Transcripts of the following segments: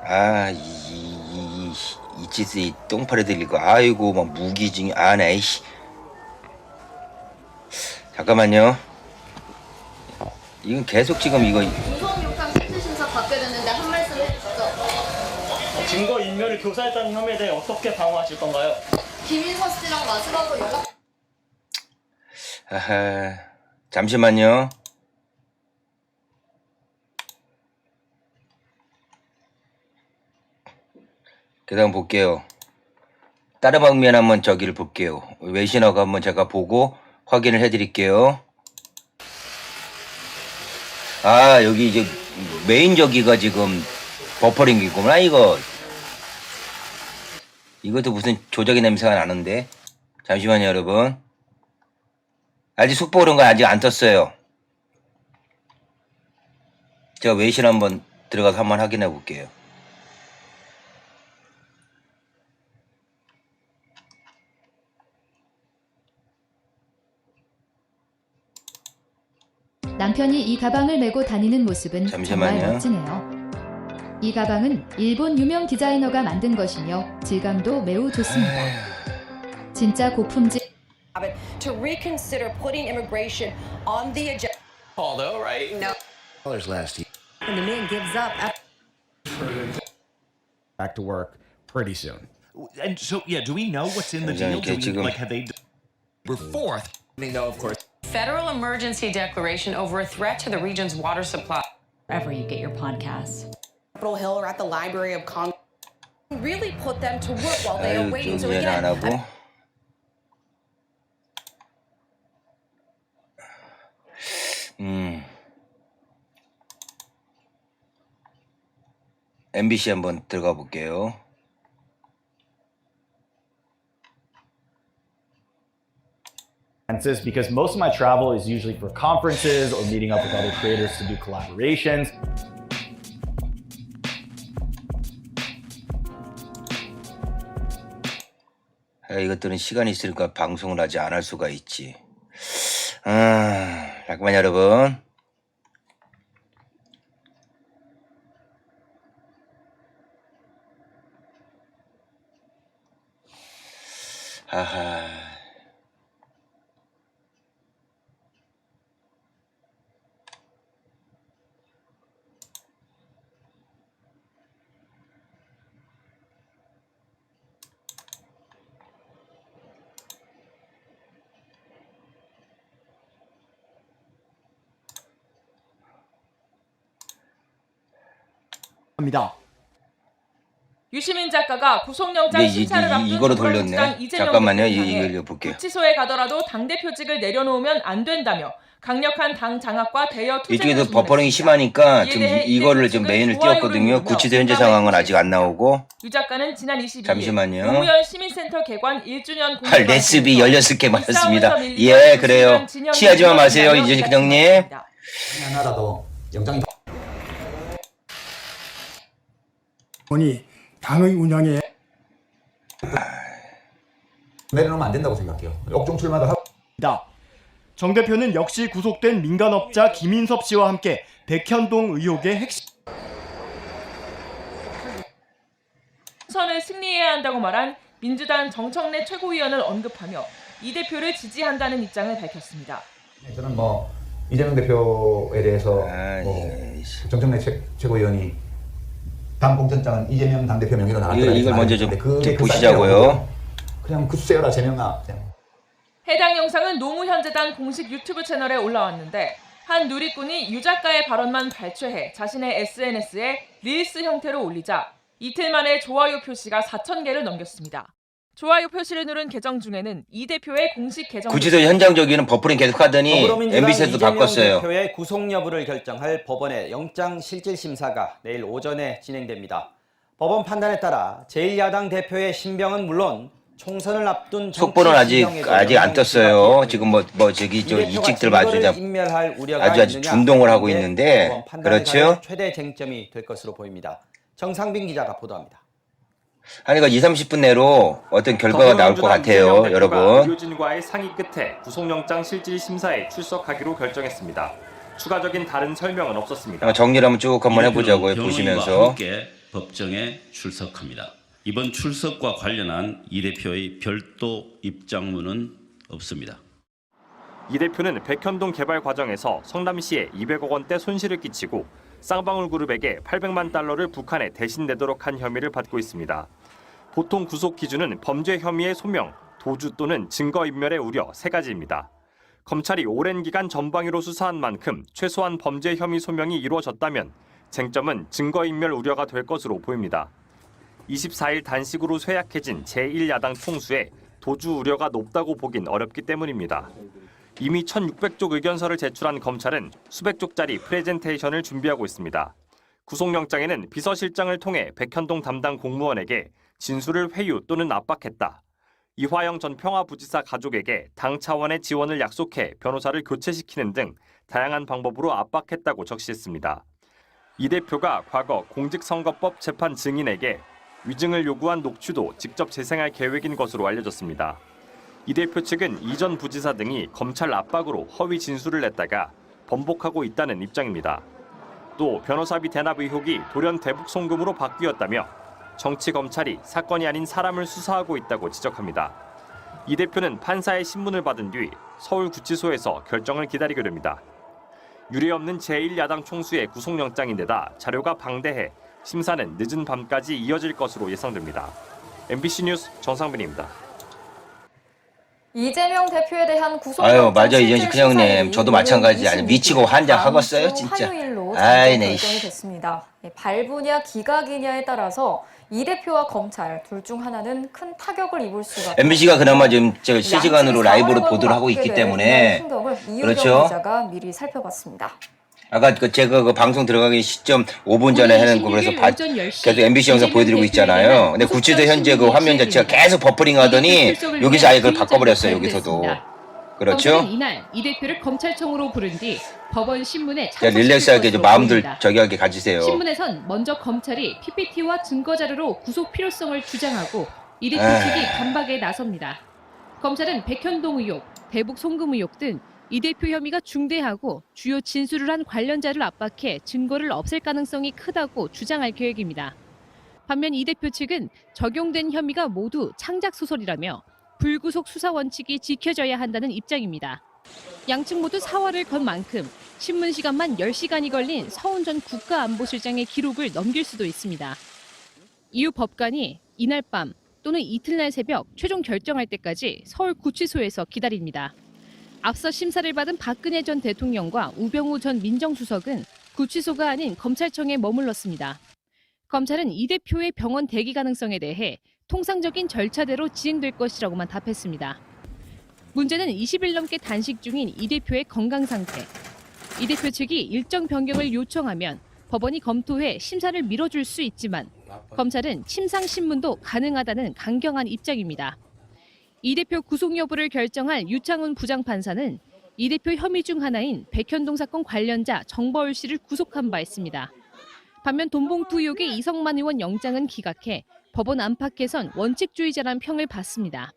아, 이 짓을 이 똥파리 들리고, 아이고, 막 무기징, 아, 네, 이씨. 잠깐만요. 이건 계속 지금 이거. 구속영장 실질심사 받게 됐는데 한 말씀 해주시죠. 증거 인멸을 교사했다는 혐의에 대해 어떻게 방어하실 건가요? 김인서 씨랑 마지막으로 연락. 아하, 잠시만요. 그다음 볼게요. 다른 방면 한번 저기를 볼게요. 외신하고 한번 제가 보고 확인을 해드릴게요. 아, 여기 이제 메인 저기가 지금 버퍼링이구나. 이것도 무슨 조작의 냄새가 나는데. 잠시만요, 여러분. 아직 속보 그런 거 아직 안 떴어요. 제가 외신 한번 들어가서 한번 확인해 볼게요. 남편이 이 가방을 메고 다니는 모습은 잠시만요. 정말 멋지네요. 이 가방은 일본 유명 디자이너가 만든 것이며 질감도 매우 좋습니다. 진짜 고품질. To reconsider putting immigration on the agenda. Although, right? No. Last year. And the man gives up. Back to work pretty soon. And so, yeah, do we know what's in the deal? Do we, like, have they... We're fourth. No, of course. Federal emergency declaration over a threat to the region's water supply. Wherever you get your podcasts. Capitol Hill or at the Library of Congress. Really put them to work while they are 아유, waiting. So 좀 이해는 안 again, 하고. MBC 한번 들어가 볼게요. Because most of my travel is usually for conferences or meeting up with other creators to do collaborations. 이것들은 시간이 있으니까 방송을 하지 않을 수가 있지. 잠깐만요, 여러분. 아하. 합니다. 유시민 작가가 구속영장 네, 심사를 앞둔 이거로 더불어민주당 돌렸네. 이재명 잠깐만요. 대표를 향해 이걸 볼게요. 구치소에 가더라도 당대표직을 내려놓으면 안 된다며 강력한 당 장악과 대여 투쟁을 이쪽에도 주문했습니다. 버퍼링이 심하니까 이에 지금 대해 이거를 이 지금 대표 메인을 측은 좋아요를 띄웠거든요. 누르며 구치소 현재 공감을 상황은 아직 안 나오고. 유 작가는 지난 22일 잠시만요. 노무현 시민센터 개관 1주년 공개 레시피 열렸을 게 방송에서 맞습니다. 이 예, 싸움에서 그래요. 밀리는 진영 취하지만 진영이 마세요, 나뉘어 이재식 같이 형님. 나왔습니다. 하나라도 영장이 보니 당의 운영에 내려놓으면 안 된다고 생각해요. 역종 출마도 하고. 정 대표는 역시 구속된 민간업자 김인섭 씨와 함께 백현동 의혹의 핵심. 선을 승리해야 한다고 말한 민주당 정청래 최고위원을 언급하며 이 대표를 지지한다는 입장을 밝혔습니다. 저는 뭐 이재명 대표에 대해서 정청래 최고위원이 다음 공천장은 이재명 당대표 명의로 나왔다. 이걸 먼저 좀 보시자고요. 그냥 굳세어라 제명아. 그냥. 해당 영상은 노무현재단 공식 유튜브 채널에 올라왔는데 한 누리꾼이 유 작가의 발언만 발췌해 자신의 SNS에 릴스 형태로 올리자 이틀 만에 좋아요 표시가 4,000개를 넘겼습니다. 좋아요 표시를 누른 계정 중에는 이 대표의 공식 계정 구치소 현장 저기는 버퍼링 계속 하더니 MBC에도 바꿨어요. 대표의 구속 여부를 결정할 법원의 영장 실질 심사가 내일 오전에 진행됩니다. 법원 판단에 따라 제1야당 대표의 신병은 물론 총선을 앞둔 속보는 아직 안 떴어요. 지금 뭐 저기 저 이직들 아주 준동을 하고 있는데 그렇죠? 최대 쟁점이 될 것으로 보입니다. 정상빈 기자가 보도합니다. 아니, 20-30분 내로 어떤 결과가 나올 것 같아요, 여러분. 의료진과의 상의 끝에 구속영장 실질 심사에 출석하기로 결정했습니다. 추가적인 다른 설명은 없었습니다. 정리를 한번 쭉 한번 해보자고요, 보시면서. 법정에 출석합니다. 이번 출석과 관련한 이 대표의 별도 입장문은 없습니다. 이 대표는 백현동 개발 과정에서 성남시에 200억 원대 손실을 끼치고 쌍방울 그룹에게 800만 달러를 북한에 대신 내도록 한 혐의를 받고 있습니다. 보통 구속 기준은 범죄 혐의의 소명, 도주 또는 증거인멸의 우려 3가지입니다. 검찰이 오랜 기간 전방위로 수사한 만큼 최소한 범죄 혐의 소명이 이루어졌다면 쟁점은 증거인멸 우려가 될 것으로 보입니다. 24일 단식으로 쇠약해진 제1야당 총수에 도주 우려가 높다고 보긴 어렵기 때문입니다. 이미 1,600쪽 의견서를 제출한 검찰은 수백 쪽짜리 프레젠테이션을 준비하고 있습니다. 구속영장에는 비서실장을 통해 백현동 담당 공무원에게 진술을 회유 또는 압박했다. 이화영 전 평화부지사 가족에게 당 차원의 지원을 약속해 변호사를 교체시키는 등 다양한 방법으로 압박했다고 적시했습니다. 이 대표가 과거 공직선거법 재판 증인에게 위증을 요구한 녹취도 직접 재생할 계획인 것으로 알려졌습니다. 이 대표 측은 이전 부지사 등이 검찰 압박으로 허위 진술을 냈다가 번복하고 있다는 입장입니다. 또 변호사비 대납 의혹이 돌연 대북 송금으로 바뀌었다며 정치 검찰이 사건이 아닌 사람을 수사하고 있다고 지적합니다. 이 대표는 판사의 신문을 받은 뒤 서울구치소에서 결정을 기다리게 됩니다. 유례없는 제1야당 총수의 구속영장인데다 자료가 방대해 심사는 늦은 밤까지 이어질 것으로 예상됩니다. MBC 뉴스 정상빈입니다. 이재명 대표에 대한 구속. 아유 맞아 이전식 큰형님 저도 마찬가지 아니 미치고 환장하겠어요 진짜. 아이 네. 결정이 됐습니다. 발부냐 기각이냐에 따라서 이 대표와 검찰 둘 중 하나는 큰 타격을 입을 수가. MBC가 그나마 지금 실시간으로 라이브로 보도를 하고 있기 때문에 그렇죠. 기자가 미리 살펴봤습니다. 아까 제가 그 방송 들어가기 시점 5분 전에 해는 거 그래서 계속 MBC 영상 보여드리고 있잖아요. 근데 구치소 현재 그 화면 자체가 계속 버퍼링 하더니 여기서 아예 그걸 바꿔버렸어요. 여기서도. 그렇죠? 이날 이 대표를 검찰청으로 부른 뒤 법원 신문에 릴렉스하게 좀 마음들 저기하게 가지세요. 신문에선 먼저 검찰이 PPT와 증거 자료로 구속 필요성을 주장하고 이 대표 측이 반박에 나섭니다. 검찰은 백현동 의혹, 대북 송금 의혹 등 이 대표 혐의가 중대하고 주요 진술을 한 관련자를 압박해 증거를 없앨 가능성이 크다고 주장할 계획입니다. 반면 이 대표 측은 적용된 혐의가 모두 창작 소설이라며 불구속 수사 원칙이 지켜져야 한다는 입장입니다. 양측 모두 사활을 건 만큼 신문 시간만 10시간이 걸린 서훈 전 국가안보실장의 기록을 넘길 수도 있습니다. 이후 법관이 이날 밤 또는 이틀날 새벽 최종 결정할 때까지 서울구치소에서 기다립니다. 앞서 심사를 받은 박근혜 전 대통령과 우병우 전 민정수석은 구치소가 아닌 검찰청에 머물렀습니다. 검찰은 이 대표의 병원 대기 가능성에 대해 통상적인 절차대로 진행될 것이라고만 답했습니다. 문제는 20일 넘게 단식 중인 이 대표의 건강 상태. 이 대표 측이 일정 변경을 요청하면 법원이 검토해 심사를 미뤄줄 수 있지만 검찰은 침상 신문도 가능하다는 강경한 입장입니다. 이 대표 구속 여부를 결정할 유창훈 부장판사는 이 대표 혐의 중 하나인 백현동 사건 관련자 정버울 씨를 구속한 바 있습니다. 반면 돈봉투 의혹의 이성만 의원 영장은 기각해 법원 안팎에선 원칙주의자란 평을 받습니다.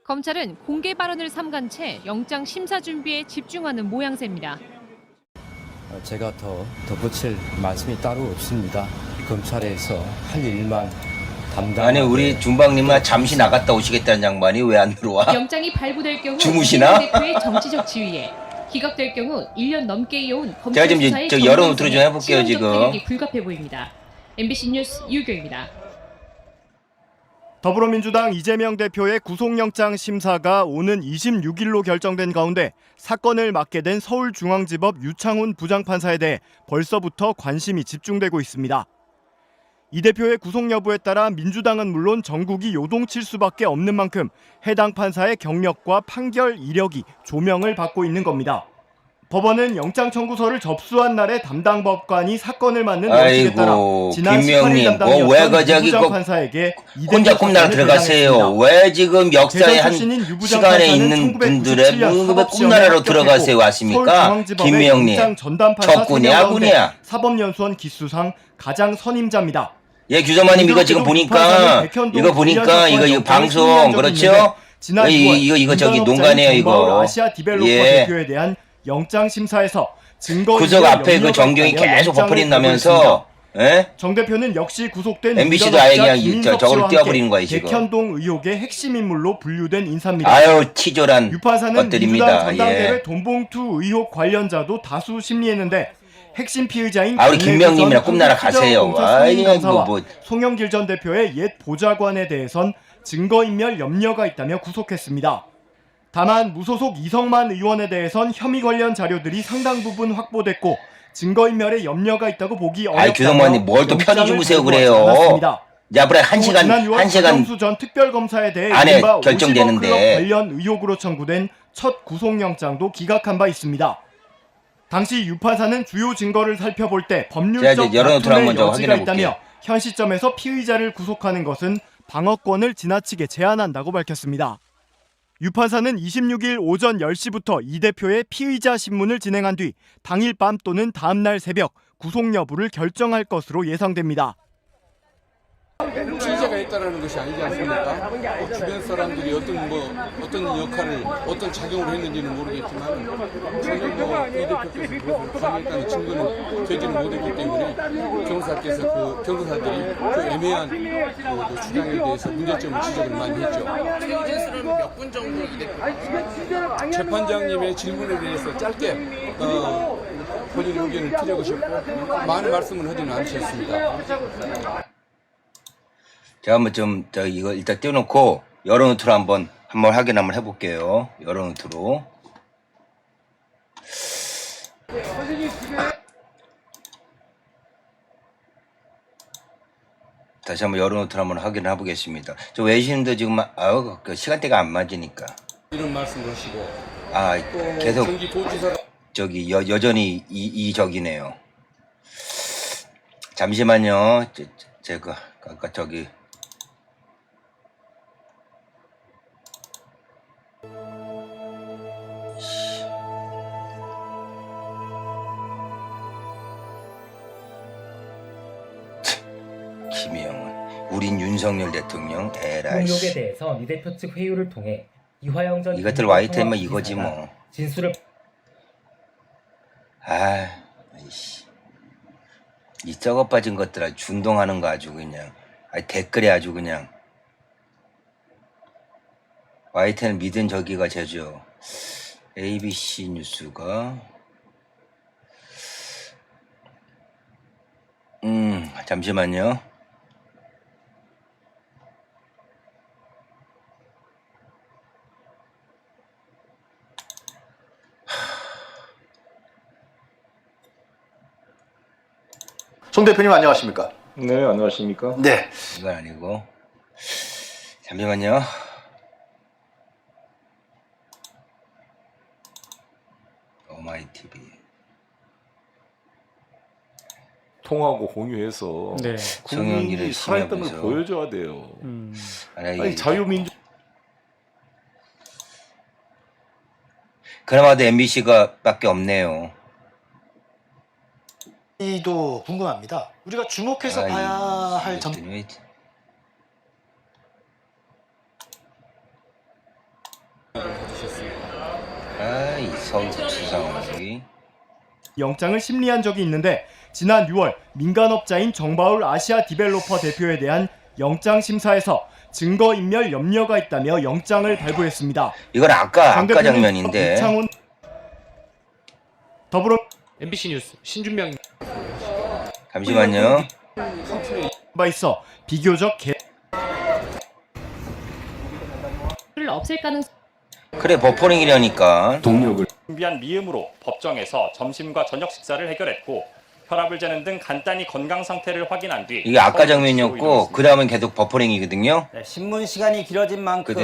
검찰은 공개 발언을 삼간 채 영장 심사 준비에 집중하는 모양새입니다. 제가 더 덧붙일 말씀이 따로 없습니다. 검찰에서 할 일만 아니 우리 준방님은 잠시 나갔다 오시겠다는 양반이 왜 안 들어와? 영장이 발부될 경우 주무시나? 대표의 정치적 지위에 기각될 경우 1년 넘게 이어온 검찰 제가 지금 수사의 저 여론 노트를 좀 해볼게요 지금. 탄력이 불가피해 보입니다. MBC 뉴스 유교입니다. 더불어민주당 이재명 대표의 구속영장 심사가 오는 26일로 결정된 가운데 사건을 맡게 된 서울중앙지법 유창훈 부장판사에 대해 벌써부터 관심이 집중되고 있습니다. 이 대표의 구속 여부에 따라 민주당은 물론 전국이 요동칠 수밖에 없는 만큼 해당 판사의 경력과 판결 이력이 조명을 받고 있는 겁니다. 법원은 영장 청구서를 접수한 날에 담당 법관이 사건을 맡는 원칙에 따라 지난 18일 담당이었던 유부장 판사에게 혼자 꿈나라 들어가세요. 왜 지금 역사의 한 시간에 있는 분들의 꿈나라로 들어가세요 왔습니까? 김명님 적군이야 야군이야. 사법연수원 기수상 가장 선임자입니다. 예 규정관님 이거 지금 보니까 이거 방송 그렇죠? 이거 저기 농간이에요 이거. 아시아 디벨로퍼 대표에 대한 영장 심사에서 증거 구석 앞에 그 전경이 계속 버퍼링 나면서 예? 정 대표는 역시 구속된 MBC도 아예 그냥 김인석 저걸 씨와 띄워버리는 함께 거예요, 지금. 백현동 의혹의 핵심 인물로 분류된 인사입니다. 아유, 티졸한 유파사는 것들입니다. 민주당 전당대회 예. 돈봉투 의혹 관련자도 다수 심리했는데 핵심 피의자인 우리 김명님이나 꿈나라 가세요. 상임감사와 뭐. 송영길 전 대표의 옛 보좌관에 대해선 증거인멸 염려가 있다며 구속했습니다. 다만 무소속 이성만 의원에 대해선 혐의 관련 자료들이 상당 부분 확보됐고 증거인멸에 염려가 있다고 보기 어렵다며 규성만님 뭘 또 편히 주무세요 그래요. 앞으로 한 시간 박영수 전 특별검사에 대해 안에 이른바 결정되는데 50억 클럽 관련 의혹으로 청구된 첫 구속영장도 기각한 바 있습니다. 당시 유파사는 주요 증거를 살펴볼 때 법률적 다툼의 여지가 있다며 현 시점에서 피의자를 구속하는 것은 방어권을 지나치게 제한한다고 밝혔습니다. 유파사는 26일 오전 10시부터 이 대표의 피의자 신문을 진행한 뒤 당일 밤 또는 다음 날 새벽 구속 여부를 결정할 것으로 예상됩니다. 피의자가 있다는 것이 아니지 않습니까? 주변 사람들이 어떤 역할을, 어떤 작용을 했는지는 모르겠지만 전혀 이 대표께서 관여했다는 증거는 되지는 못했기 때문에 경사들이 그 애매한 주장에 대해서 문제점을 지적을 많이 했죠. 최우진 씨는 몇 분 정도 이 대표 재판장님의 질문에 대해서 짧게 본인 의견을 드려보셨고 많은 말씀을 하지는 않으셨습니다. 제가 한번 이거 일단 띄워놓고 여러 노트로 한번 확인 한번 해볼게요. 여러 노트로. 다시 한번 여러 노트로 한번 확인을 해보겠습니다. 저 외신도 지금 그 시간대가 안 맞으니까. 이런 말씀을 하시고. 계속 여전히 이적이네요. 잠시만요. 제가 아까 김영은 우린 윤석열 대통령 에라이 의혹에 대해서 이 대표 측 회유를 통해 이화영 전 이것들 와이트면 이거지 뭐. 진술을 이 썩어 빠진 것들 준동하는 거 아주 그냥 댓글에 아주 그냥 와이트는 믿은 저기가 제죠. ABC 뉴스가 잠시만요. 송 대표님 안녕하십니까? 네, 안녕하십니까? 네. 이건 아니고 잠시만요. 오마이TV 통하고 공유해서 국민이 살아있던 걸 보여줘야 돼요. 아니 자유민주 그나마도 MBC가 밖에 없네요. 이도 궁금합니다. 우리가 주목해서 봐야 할 점. 이 서울구치소장이 영장을 심리한 적이 있는데 지난 6월 민간업자인 정바울 아시아 디벨로퍼 대표에 대한 영장 심사에서 증거인멸 염려가 있다며 영장을 발부했습니다. 이건 아까 장면인데. 유창훈 더불어 MBC 뉴스 신준명 잠시만요. 바 있어 비교적 를 없앨 가능성. 그래 버퍼링이라니까. 동력을 준비한 미음으로 법정에서 점심과 저녁 식사를 해결했고 혈압을 재는 등 간단히 건강 상태를 확인한 뒤 이게 아까 장면이었고 그 다음은 계속 버퍼링이거든요. 네, 신문 시간이 길어진 만큼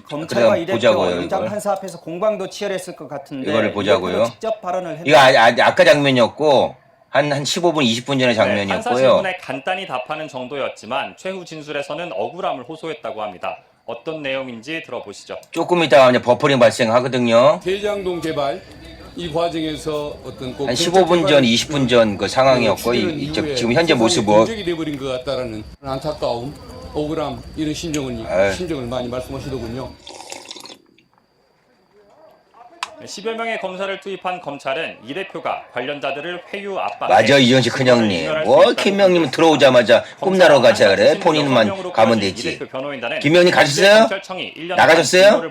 검찰과 그다음 이 대표 보자고요, 영장 이걸. 판사 앞에서 공방도 치열했을 것 같은데 이거를 보자고요. 직접 발언을 했는데 이거 아까 장면이었고 한 15분 20분 전의 장면이었고요. 판사 질문에 간단히 답하는 정도였지만 최후 진술에서는 억울함을 호소했다고 합니다. 어떤 내용인지 들어보시죠. 조금 있다가 이제 버퍼링 발생하거든요. 대장동 개발 이 과정에서 어떤 한 15분 전, 20분 전 그 상황이었고 지금 현재 모습 문제가 돼버린 것 같다라는 안타까움, 억울함 이런 심정을 많이 말씀하시더군요. 10여 명의 검사를 투입한 검찰은 이 대표가 관련자들을 회유 압박. 맞아 이정식 큰형님. 뭐 김명님은 들어오자마자 꿈나러 가자 그래. 본인만 가면 되지. 김명님 가셨어요? 나가셨어요?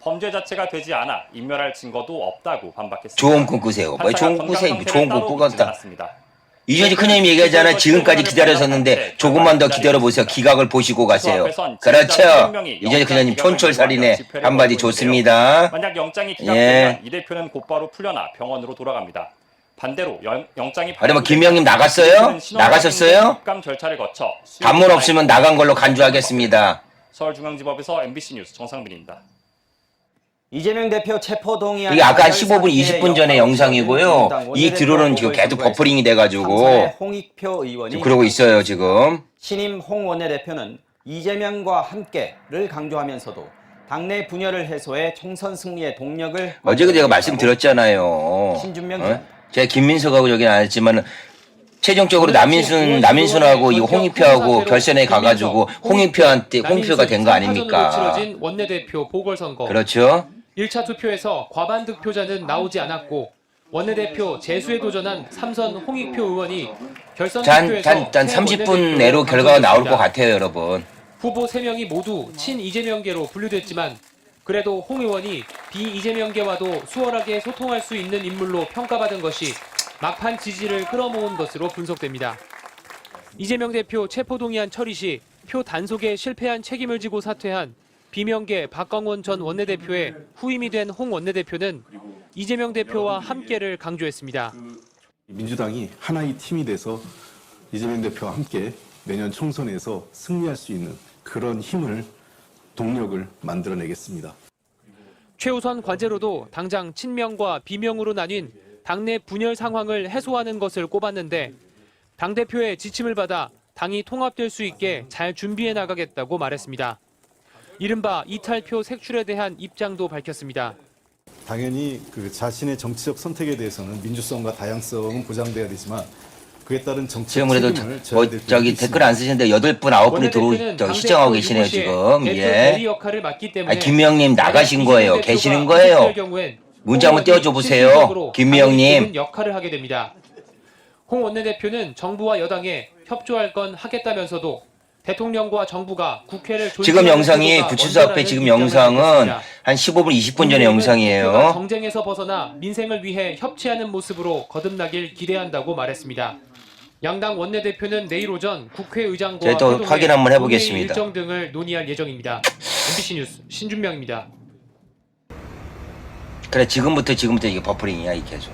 범죄 자체가 되지 않아 인멸할 증거도 없다고 반박했습니다. 좋은 꿈 꾸세요. 뭐 좋은 꿈 꾸세요. 좋은 꿈 꾸었다. 이정식 큰형님이 얘기하잖아. 지금까지 기다렸었는데 조금만 더 기다려보세요. 기각을 보시고 가세요. 그렇죠. 이정식 큰형님 촌철살인에 한마디 좋습니다. 만약 영장이 기각되면 이 대표는 곧바로 풀려나 병원으로 돌아갑니다. 반대로 영장이 아니 뭐 김명님 나갔어요? 나가셨어요? 입감 절차를 거쳐 단문 없으면 나간 걸로 간주하겠습니다. 서울중앙지법에서 MBC 뉴스 정상빈입니다. 이재명 대표 체포 동의안. 이게 아까 한 15분, 20분 전에 영상이고요. 이 뒤로는 지금 계속 버퍼링이 돼가지고 홍익표 의원이 그러고 있어요 지금. 신임 홍 원내대표는 이재명과 함께를 강조하면서도 당내 분열을 해소해 총선 승리의 동력을. 어제 제가 말씀드렸잖아요. 신준명. 제가 김민석하고 저기는 안 했지만 최종적으로 남인순하고 이 홍익표하고 결선에 가가지고 홍익표가 된 거 아닙니까? 치러진 원내대표 보궐선거. 그렇죠. 1차 투표에서 과반 득표자는 나오지 않았고 원내대표 재수에 도전한 삼선 홍익표 의원이 결선 투표에서 단 30분 내로 결과가 나올 것 같아요, 여러분. 후보 3명이 모두 친이재명계로 분류됐지만 그래도 홍 의원이 비이재명계와도 수월하게 소통할 수 있는 인물로 평가받은 것이 막판 지지를 끌어모은 것으로 분석됩니다. 이재명 대표 체포동의안 처리 시 표 단속에 실패한 책임을 지고 사퇴한 비명계 박광원 전 원내대표의 후임이 된 홍 원내대표는 이재명 대표와 함께를 강조했습니다. 민주당이 하나의 팀이 돼서 이재명 대표와 함께 내년 총선에서 승리할 수 있는 그런 힘을, 동력을 만들어내겠습니다. 최우선 과제로도 당장 친명과 비명으로 나뉜 당내 분열 상황을 해소하는 것을 꼽았는데 당대표의 지침을 받아 당이 통합될 수 있게 잘 준비해 나가겠다고 말했습니다. 이른바 이탈표 색출에 대한 입장도 밝혔습니다. 당연히 그 자신의 정치적 선택에 대해서는 민주성과 다양성은 보장돼야 되지만 그에 따른 정치적 지금 책임을 그래도 져야 될 저기 댓글 안 쓰시는데 8분, 9분이 시청하고 계시네요 지금. 예. 김명님 나가신 거예요. 계시는 거예요. 문자 한번 띄워줘 보세요. 김명님. 역할을 하게 됩니다. 홍 원내대표는 정부와 여당에 협조할 건 하겠다면서도 대통령과 정부가 국회를 지금 영상이 구치소 앞에 지금 영상은 한 15분, 20분 전의 영상이에요. 정쟁에서 벗어나 민생을 위해 협치하는 모습으로 거듭나길 기대한다고 말했습니다. 양당 원내대표는 내일 오전 국회의장과 또 확인 한번 해보겠습니다. 일정 등을 논의할 예정입니다. MBC 뉴스 신준명입니다. 그래 지금부터 이게 버퍼링이야 이 계속.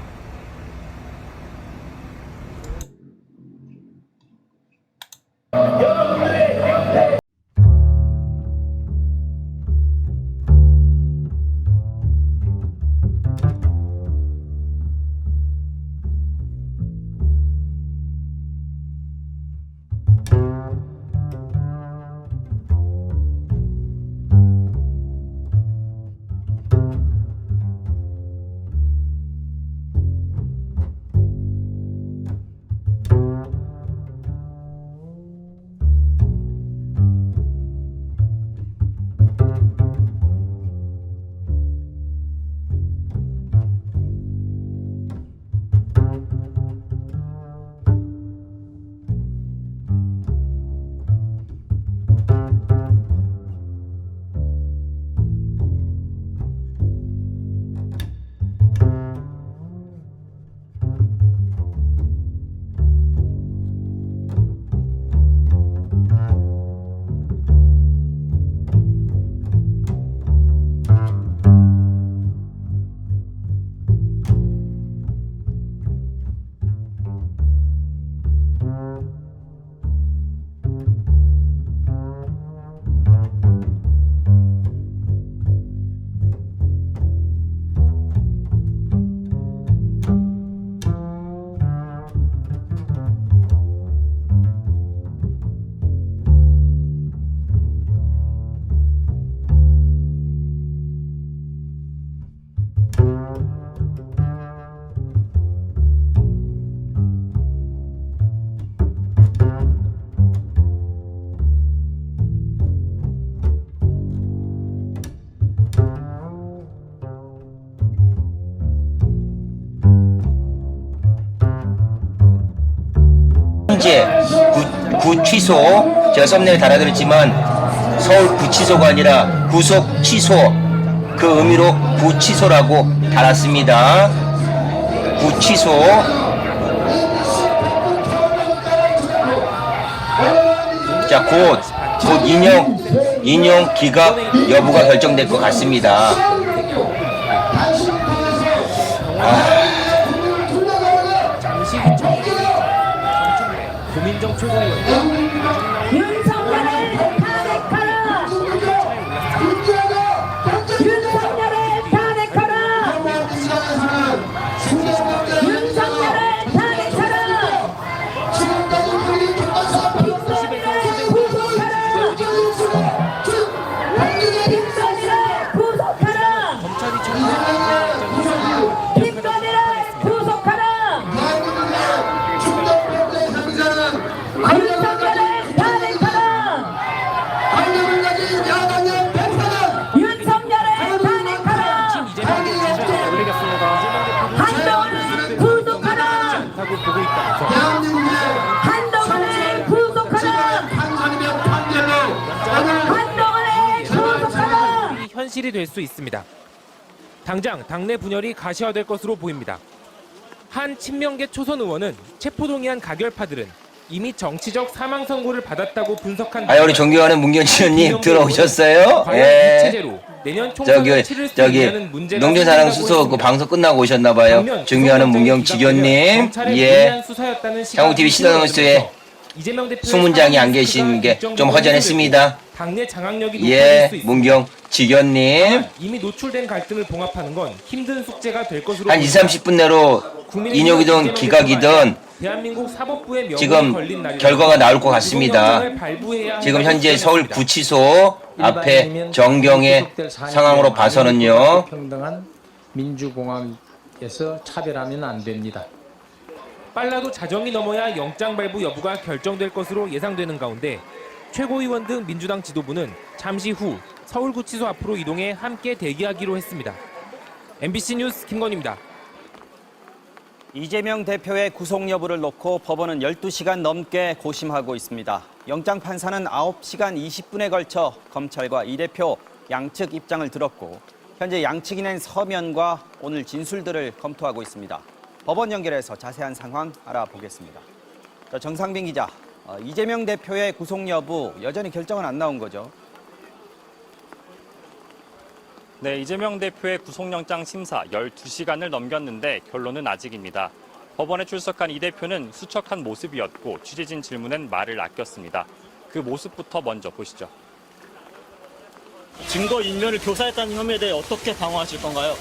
구취소, 제가 썸네일 달아드렸지만 서울 구치소가 아니라 구속 취소, 그 의미로 구치소라고 달았습니다. 구치소. 자, 곧 인용 기각 여부가 결정될 것 같습니다. 잠시 후 고민정 최고위원 윤석열을 탄핵하라! 윤석열을 탄핵하라! 윤석열을 탄핵하라! 김건희를 구속하라! 김건희를 구속하라! 윤석열을 탄핵하라! 윤석열을 탄핵하라! 한동훈을 구속하라! 한동훈을 구속하라! 한동훈을 구속하라! 현실이 될 수 있습니다. 당장 당내 분열이 가시화될 것으로 보입니다. 한 친명계 초선 의원은 체포동의안 가결파들은 이미 정치적 사망 선고를 받았다고 분석한. 우리 존경하는 문경지원님 들어오셨어요? 예. 저기 농촌사랑수소 그 방송 끝나고 오셨나봐요. 존경하는 문경지원님. 예. 한국TV 시사노스에 수문장이 안 계신 게 좀 허전했습니다. 당내 장악력이 예, 높아질 수 있습니다. 문경지원님. 이미 노출된 갈등을 봉합하는 건 힘든 숙제가 될 것으로 한 20-30분 내로 인용이든 기각이든 대한민국 사법부의 명분이 지금 걸린 날이라서 결과가 나올 것 같습니다. 지금 현재 서울 구치소 앞에 정경의 상황으로 봐서는요. 평등한 민주공화에서 차별하면 안 됩니다. 빨라도 자정이 넘어야 영장 발부 여부가 결정될 것으로 예상되는 가운데 최고위원 등 민주당 지도부는 잠시 후 서울구치소 앞으로 이동해 함께 대기하기로 했습니다. MBC 뉴스 김건희입니다. 이재명 대표의 구속 여부를 놓고 법원은 12시간 넘게 고심하고 있습니다. 영장 판사는 9시간 20분에 걸쳐 검찰과 이 대표 양측 입장을 들었고 현재 양측이 낸 서면과 오늘 진술들을 검토하고 있습니다. 법원 연결해서 자세한 상황 알아보겠습니다. 정상빈 기자, 이재명 대표의 구속 여부 여전히 결정은 안 나온 거죠? 네, 이재명 대표의 구속영장 심사 12시간을 넘겼는데 결론은 아직입니다. 법원에 출석한 이 대표는 수척한 모습이었고 취재진 질문엔 말을 아꼈습니다. 그 모습부터 먼저 보시죠. 증거 인멸을 교사했다는 혐의에 대해 어떻게 방어하실 건가요?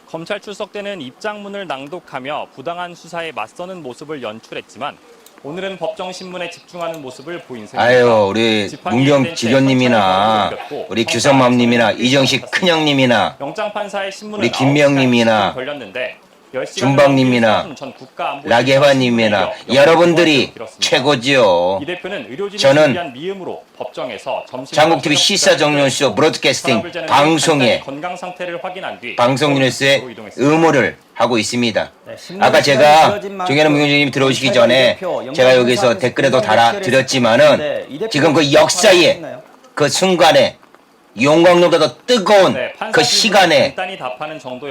검찰 출석 때는 입장문을 낭독하며 부당한 수사에 맞서는 모습을 연출했지만 오늘은 법정신문에 집중하는 모습을 보인 셈입니다. 우리 문경지교님이나 우리 규성맘님이나 이정식 큰형님이나 우리 김명님이나 준박님이나 라게화님이나 여러분들이 최고지요. 저는 장국TV 시사정론쇼 브로드캐스팅 방송에 방송뉴스의 의무를 하고 있습니다. 아까 제가 존경하는 문경주님 들어오시기 전에 제가 여기서 댓글에도 달아드렸지만은 지금 그 역사의 그 순간에 용광로보다 더 뜨거운 그 시간에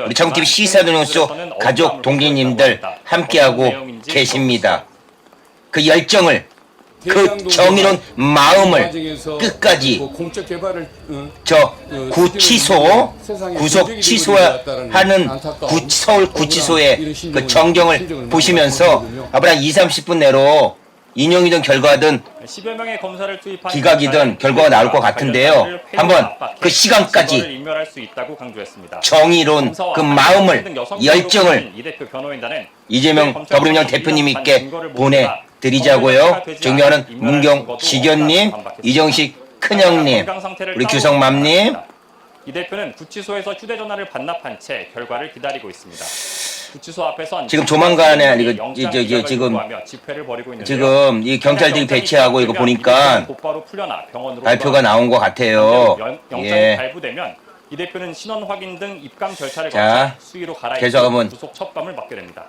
우리 장국TV 시사정론쇼 가족 동지님들 함께하고 계십니다. 그 열정을 그 정의로운 마음을 끝까지 저 구치소 구속 취소하는 서울 구치소의 그 정경을 보시면서 앞으로 한 20-30분 내로 인용이든 결과든 기각이든 결과가 나올 것 같은데요. 한번 그 시간까지 정의로운 그 마음을 열정을 이재명 더불어민주당 대표님께 보내드리자고요. 존경하는 문경지교님, 이정식 큰형님, 우리 규성맘님. 이 대표는 구치소에서 휴대전화를 반납한 채 결과를 기다리고 있습니다. 구치소 앞에선 지금 조만간에 지금 이 경찰들이 배치하고 이거 보니까 발표가 나온 것 같아요. 영장이 발부되면 이 대표는 신원 확인 등 입감 절차를 거쳐 수의로 갈아입고 구속 첩감을 맡게 됩니다.